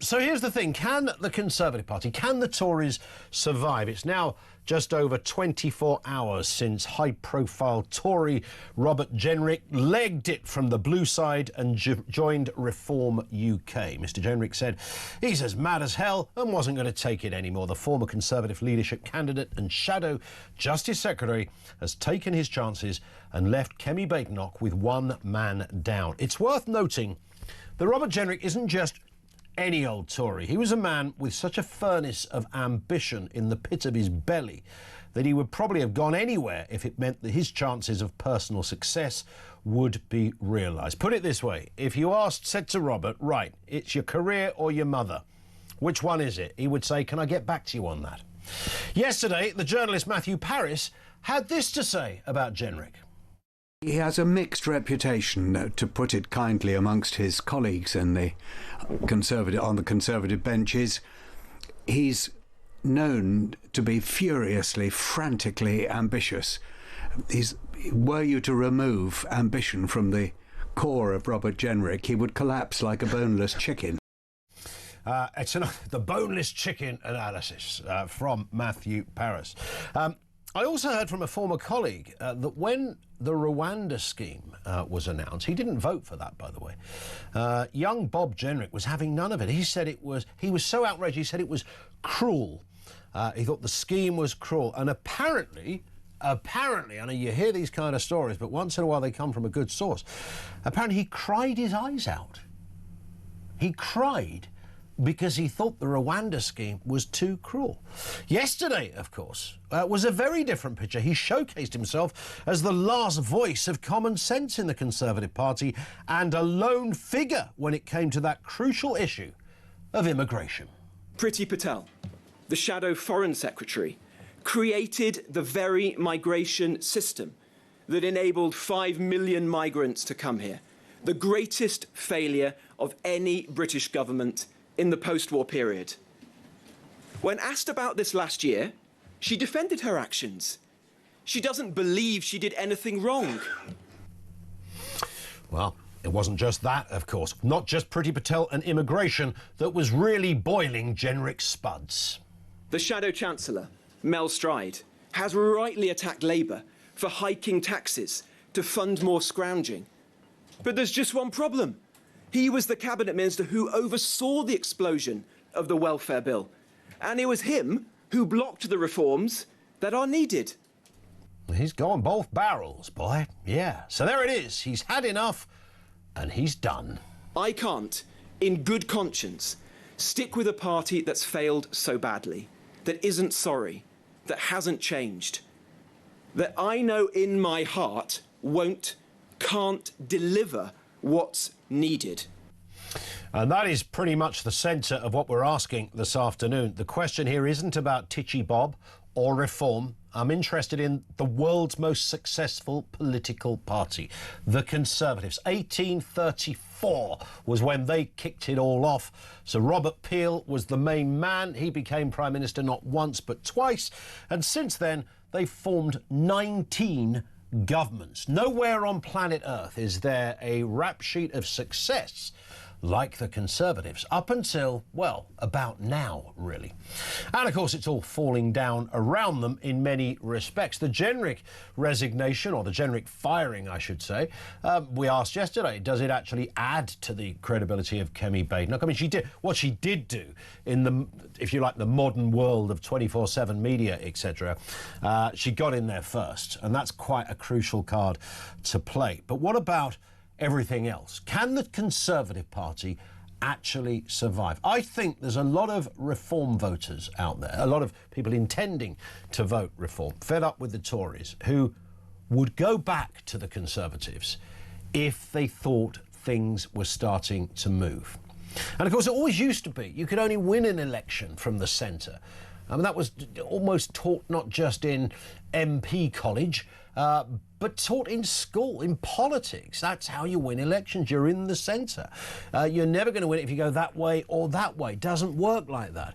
So here's the thing. Can the Conservative Party, can the Tories survive? It's now just over 24 hours since high-profile Tory Robert Jenrick legged it from the blue side and joined Reform UK. Mr Jenrick said he's as mad as hell and wasn't going to take it anymore. The former Conservative leadership candidate and shadow Justice Secretary has taken his chances and left Kemi Badenoch with one man down. It's worth noting that Robert Jenrick isn't just any old Tory. He was a man with such a furnace of ambition in the pit of his belly that he would probably have gone anywhere if it meant that his chances of personal success would be realised. Put it this way, if you said to Robert, right, it's your career or your mother, which one is it? He would say, can I get back to you on that? Yesterday, the journalist Matthew Parris had this to say about Jenrick. He has a mixed reputation, to put it kindly, amongst his colleagues in the on the Conservative benches. He's known to be furiously, frantically ambitious. Were you to remove ambition from the core of Robert Jenrick, he would collapse like a boneless chicken. It's the boneless chicken analysis from Matthew Parris. I also heard from a former colleague that when the Rwanda scheme was announced, he didn't vote for that, by the way. Young Bob Jenrick was having none of it. He said he was so outraged, he said it was cruel. He thought the scheme was cruel. And apparently, I know you hear these kind of stories, but once in a while they come from a good source. Apparently he cried his eyes out. He cried because he thought the Rwanda scheme was too cruel. Yesterday, of course, was a very different picture. He showcased himself as the last voice of common sense in the Conservative Party and a lone figure when it came to that crucial issue of immigration. Priti Patel, the shadow Foreign Secretary, created the very migration system that enabled 5 million migrants to come here, the greatest failure of any British government in the post-war period. When asked about this last year, she defended her actions. She doesn't believe she did anything wrong. Well, it wasn't just that, of course. Not just Priti Patel and immigration that was really boiling Jenrick's spuds. The Shadow Chancellor, Mel Stride, has rightly attacked Labour for hiking taxes to fund more scrounging. But there's just one problem. He was the cabinet minister who oversaw the explosion of the welfare bill. And it was him who blocked the reforms that are needed. He's gone both barrels, boy. Yeah. So there it is. He's had enough and he's done. I can't, in good conscience, stick with a party that's failed so badly, that isn't sorry, that hasn't changed, that I know in my heart can't deliver what's needed. And that is pretty much the centre of what we're asking this afternoon. The question here isn't about Titchy Bob or reform. I'm interested in the world's most successful political party, the Conservatives. 1834 was when they kicked it all off. So Robert Peel was the main man. He became Prime Minister not once but twice. And since then, they've formed 19 governments. Nowhere on planet Earth is there a rap sheet of success like the Conservatives, up until, well, about now, really. And, of course, it's all falling down around them in many respects. The Jenrick resignation, or the Jenrick firing, I should say, we asked yesterday, does it actually add to the credibility of Kemi Badenoch? I mean, what she did do in the, if you like, the modern world of 24/7 media, etc., she got in there first, and that's quite a crucial card to play. But what about everything else? Can the Conservative Party actually survive? I think there's a lot of reform voters out there, a lot of people intending to vote reform, fed up with the Tories, who would go back to the Conservatives if they thought things were starting to move. And of course, it always used to be you could only win an election from the centre. I mean, that was almost taught not just in MP college, but taught in school, in politics. That's how you win elections. You're in the centre. You're never going to win it if you go that way or that way. It doesn't work like that.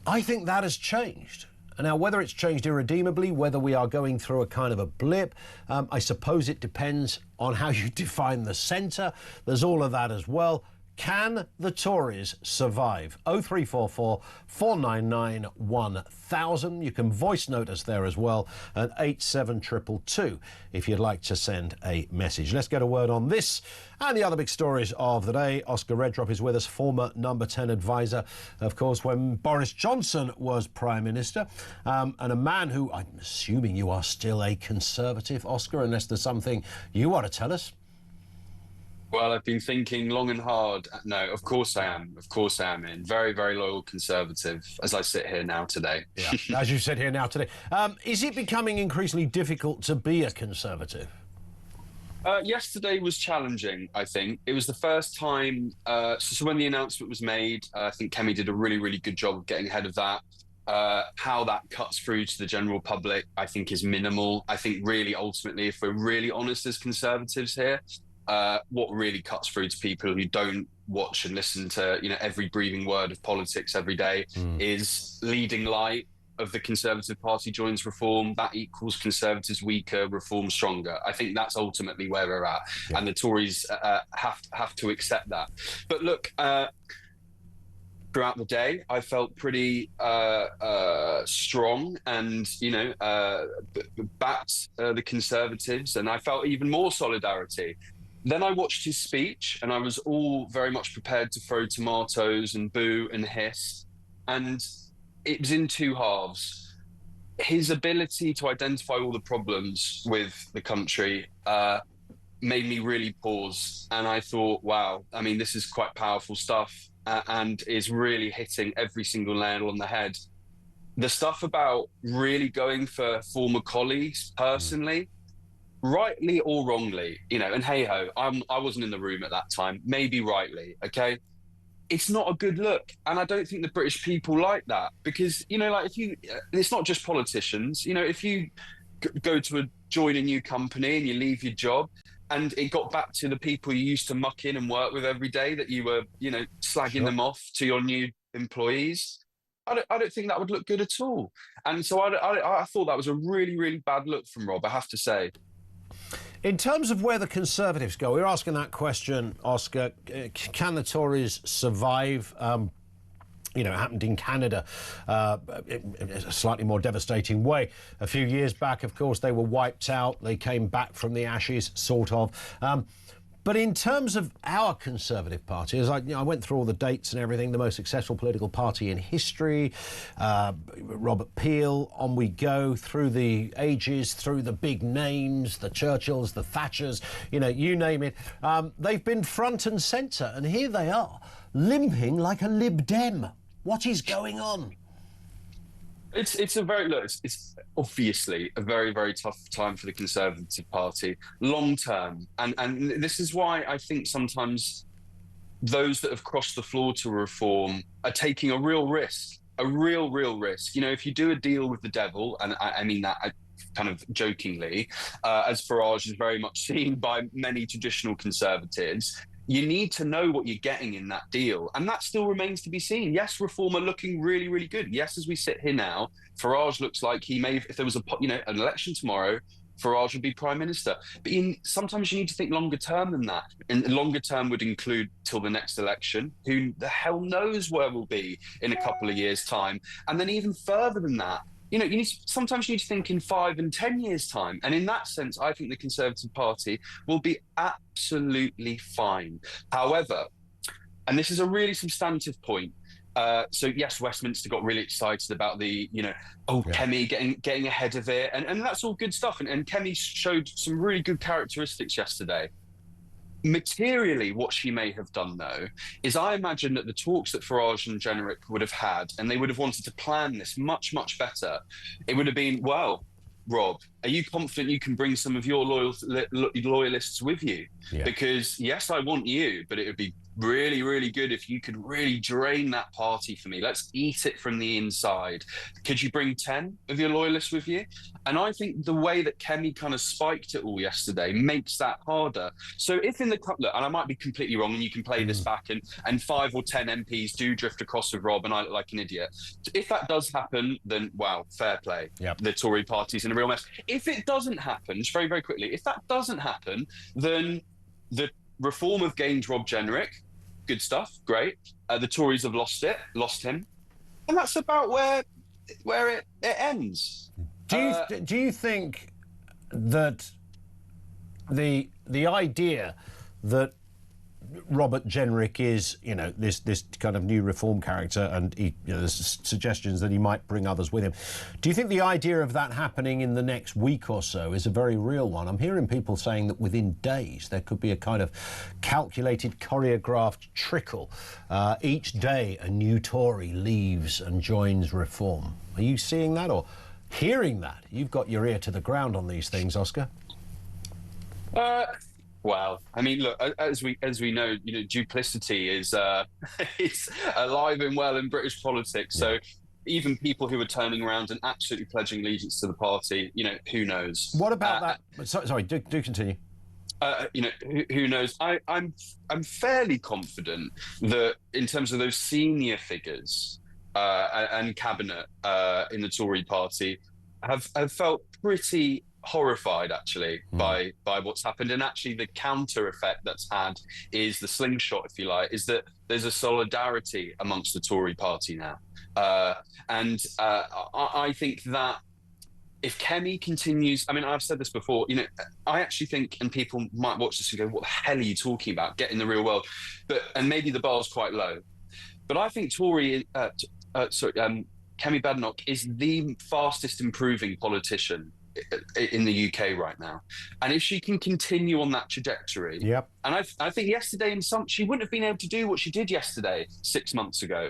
I think that has changed. And now, whether it's changed irredeemably, whether we are going through a kind of a blip, I suppose it depends on how you define the centre. There's all of that as well. Can the Tories survive? 0344 499 1000. You can voice note us there as well at 87222 if you'd like to send a message. Let's get a word on this and the other big stories of the day. Oscar Reddrop is with us, former number 10 advisor, of course, when Boris Johnson was Prime Minister, and a man who, I'm assuming you are still a Conservative, Oscar, unless there's something you want to tell us. Well, I've been thinking long and hard. No, of course I am. Of course I am in. Very, very loyal Conservative as I sit here now today. Yeah, as you sit here now today. Is it becoming increasingly difficult to be a Conservative? Yesterday was challenging, I think. It was the first time, so when the announcement was made, I think Kemi did a really, really good job of getting ahead of that. How that cuts through to the general public, I think, is minimal. I think really, ultimately, if we're really honest as Conservatives here, what really cuts through to people who don't watch and listen to, every breathing word of politics every day is leading light of the Conservative Party joins Reform. That equals Conservatives weaker, Reform stronger. I think that's ultimately where we're at. Yeah. And the Tories have to accept that. But look, throughout the day, I felt pretty strong and, backed the Conservatives, and I felt even more solidarity. Then I watched his speech, and I was all very much prepared to throw tomatoes and boo and hiss. And it was in two halves. His ability to identify all the problems with the country made me really pause. And I thought, wow, I mean, this is quite powerful stuff and is really hitting every single nail on the head. The stuff about really going for former colleagues personally, rightly or wrongly, and hey-ho, I wasn't in the room at that time, maybe rightly, okay? It's not a good look. And I don't think the British people like that because, it's not just politicians, if you go to join a new company and you leave your job and it got back to the people you used to muck in and work with every day that you were, slagging them off to your new employees, I don't think that would look good at all. And so I thought that was a really, really bad look from Rob, I have to say. In terms of where the Conservatives go, we're asking that question, Oscar. Can the Tories survive? It happened in Canada in a slightly more devastating way. A few years back, of course, they were wiped out. They came back from the ashes, sort of. But in terms of our Conservative Party, as I went through all the dates and everything, the most successful political party in history, Robert Peel, on we go through the ages, through the big names, the Churchills, the Thatchers, you name it. They've been front and centre, and here they are, limping like a Lib Dem. What is going on? It's obviously a very, very tough time for the Conservative Party, long term. And this is why I think sometimes those that have crossed the floor to Reform are taking a real risk, a real risk. If you do a deal with the devil, and I mean that kind of jokingly, as Farage is very much seen by many traditional Conservatives, you need to know what you're getting in that deal. And that still remains to be seen. Yes, Reform are looking really, really good. Yes, as we sit here now, Farage looks like he may, if there was an election tomorrow, Farage would be Prime Minister. But sometimes you need to think longer term than that. And longer term would include till the next election. Who the hell knows where we'll be in a couple of years' time. And then even further than that, sometimes you need to think in 5 and 10 years' time. And in that sense, I think the Conservative Party will be absolutely fine. However, and this is a really substantive point, so yes, Westminster got really excited about the, Kemi getting ahead of it. And that's all good stuff. And Kemi showed some really good characteristics yesterday. Materially, what she may have done, though, is I imagine that the talks that Farage and Jenrick would have had, and they would have wanted to plan this much, much better, it would have been, well, Rob, are you confident you can bring some of your loyalists with you? Yeah. Because, yes, I want you, but it would be really, really good if you could really drain that party for me. Let's eat it from the inside. Could you bring 10 of your loyalists with you? And I think the way that Kemi kind of spiked it all yesterday makes that harder. So if in the look, and I might be completely wrong, and you can play this back, and 5 or 10 MPs do drift across with Rob, and I look like an idiot. So if that does happen, then wow, fair play. Yep. The Tory party's in a real mess. If it doesn't happen, just very, very quickly, if that doesn't happen, then the Reform have gained Rob Jenrick. good stuff, great. The Tories have lost him, and that's about where it ends. Do you think that the idea that Robert Jenrick is, this kind of new reform character, and there's suggestions that he might bring others with him. Do you think the idea of that happening in the next week or so is a very real one? I'm hearing people saying that within days there could be a kind of calculated, choreographed trickle. Each day a new Tory leaves and joins reform. Are you seeing that or hearing that? You've got your ear to the ground on these things, Oscar. Well, I mean, look, as we know, duplicity is it's alive and well in British politics. So even people who are turning around and absolutely pledging allegiance to the party, who knows? What about that? Sorry, do continue. Who knows? I'm fairly confident that in terms of those senior figures and cabinet in the Tory party have felt pretty horrified actually by what's happened, and actually the counter effect that's had is the slingshot, if you like, is that there's a solidarity amongst the Tory party now, and I think that if Kemi continues, I mean, I've said this before, I actually think, and people might watch this and go, what the hell are you talking about? Get in the real world. And maybe the bar's quite low, but I think Kemi Badenoch is the fastest improving politician in the UK right now, and if she can continue on that trajectory, and I think yesterday she wouldn't have been able to do what she did yesterday 6 months ago.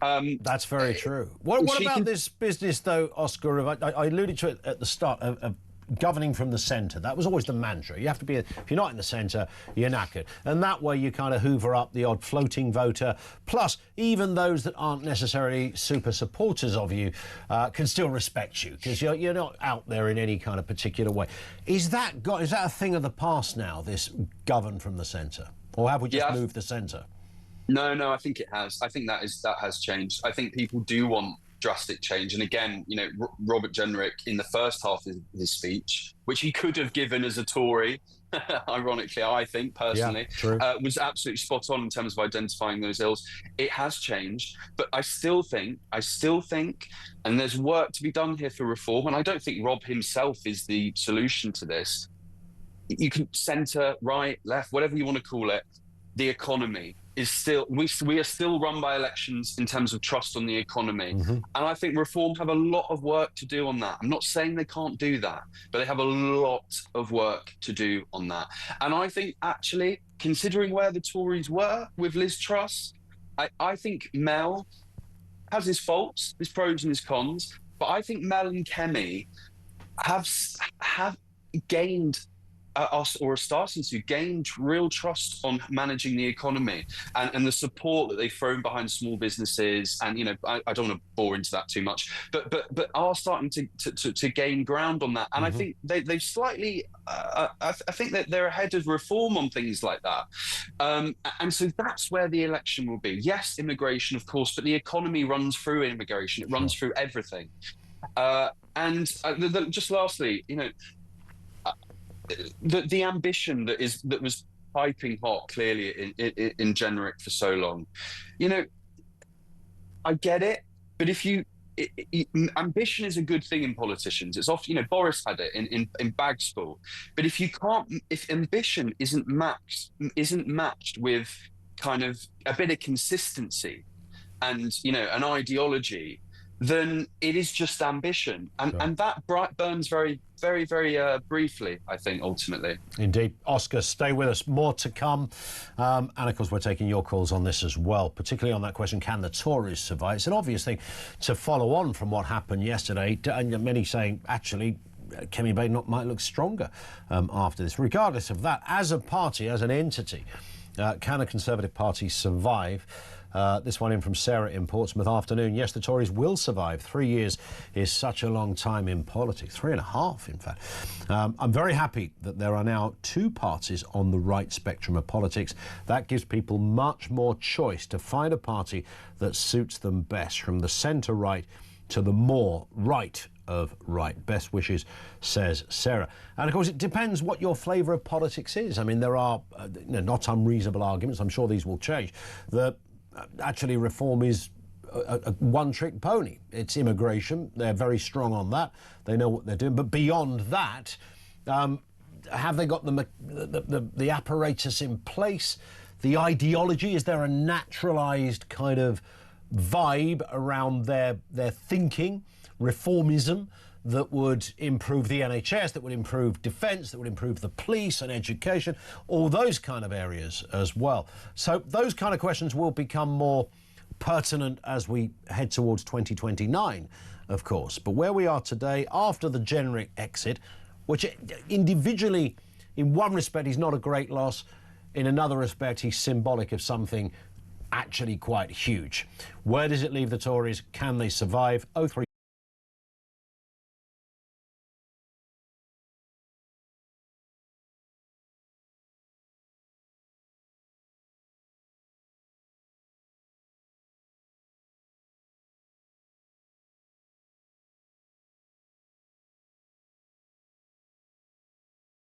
That's very true. What about this business, though, Oscar? I alluded to it at the start of governing from the centre. That was always the mantra. You have to be, if you're not in the centre, you're knackered. And that way you kind of hoover up the odd floating voter. Plus, even those that aren't necessarily super supporters of you can still respect you because you're not out there in any kind of particular way. Is that a thing of the past now, this govern from the centre? Or have we just moved the centre? No, I think it has. I think that has changed. I think people do want drastic change. And again, Robert Jenrick, in the first half of his speech, which he could have given as a Tory, ironically, I think, personally, was absolutely spot on in terms of identifying those ills. It has changed, but I still think, and there's work to be done here for reform, and I don't think Rob himself is the solution to this. You can centre, right, left, whatever you want to call it, the economy is still, we are still run by elections in terms of trust on the economy. And I think Reform have a lot of work to do on that. I'm not saying they can't do that, but they have a lot of work to do on that. And I think actually, considering where the Tories were with Liz Truss, I think Mel has his faults, his pros and his cons, but I think Mel and Kemi have gained or are starting to gain real trust on managing the economy and the support that they've thrown behind small businesses. And, I don't want to bore into that too much, but are starting to gain ground on that. And I think they've slightly, I think that they're ahead of Reform on things like that. And so that's where the election will be. Yes, immigration, of course, but the economy runs through immigration. It runs through everything. Just lastly, the ambition that was piping hot clearly in Jenrick for so long, I get it, but ambition is a good thing in politicians. It's often, Boris had it in Bagsport, but if ambition isn't matched with kind of a bit of consistency and an ideology, then it is just ambition, and that burns very, very, very briefly, I think, ultimately. Indeed. Oscar, stay with us. More to come. And, of course, we're taking your calls on this as well, particularly on that question, can the Tories survive? It's an obvious thing to follow on from what happened yesterday, and many saying, actually, Kemi Badenoch might look stronger after this. Regardless of that, as a party, as an entity, can a Conservative Party survive? This one in from Sarah in Portsmouth. Afternoon. Yes, the Tories will survive. 3 years is such a long time in politics. 3.5, in fact. I'm very happy that there are now two parties on the right spectrum of politics. That gives people much more choice to find a party that suits them best, from the centre-right to the more right of right. Best wishes, says Sarah. And of course, it depends what your flavour of politics is. I mean, there are not unreasonable arguments, I'm sure these will change, that actually reform is a one-trick pony. It's immigration. They're very strong on that. They know what they're doing. But beyond that, have they got the apparatus in place? The ideology? Is there a naturalised kind of vibe around their thinking, reformism, that would improve the NHS, that would improve defence, that would improve the police and education, all those kind of areas as well. So those kind of questions will become more pertinent as we head towards 2029, of course. But where we are today, after the Jenrick exit, which individually, in one respect, he's not a great loss, in another respect, he's symbolic of something actually quite huge. Where does it leave the Tories? Can they survive? 03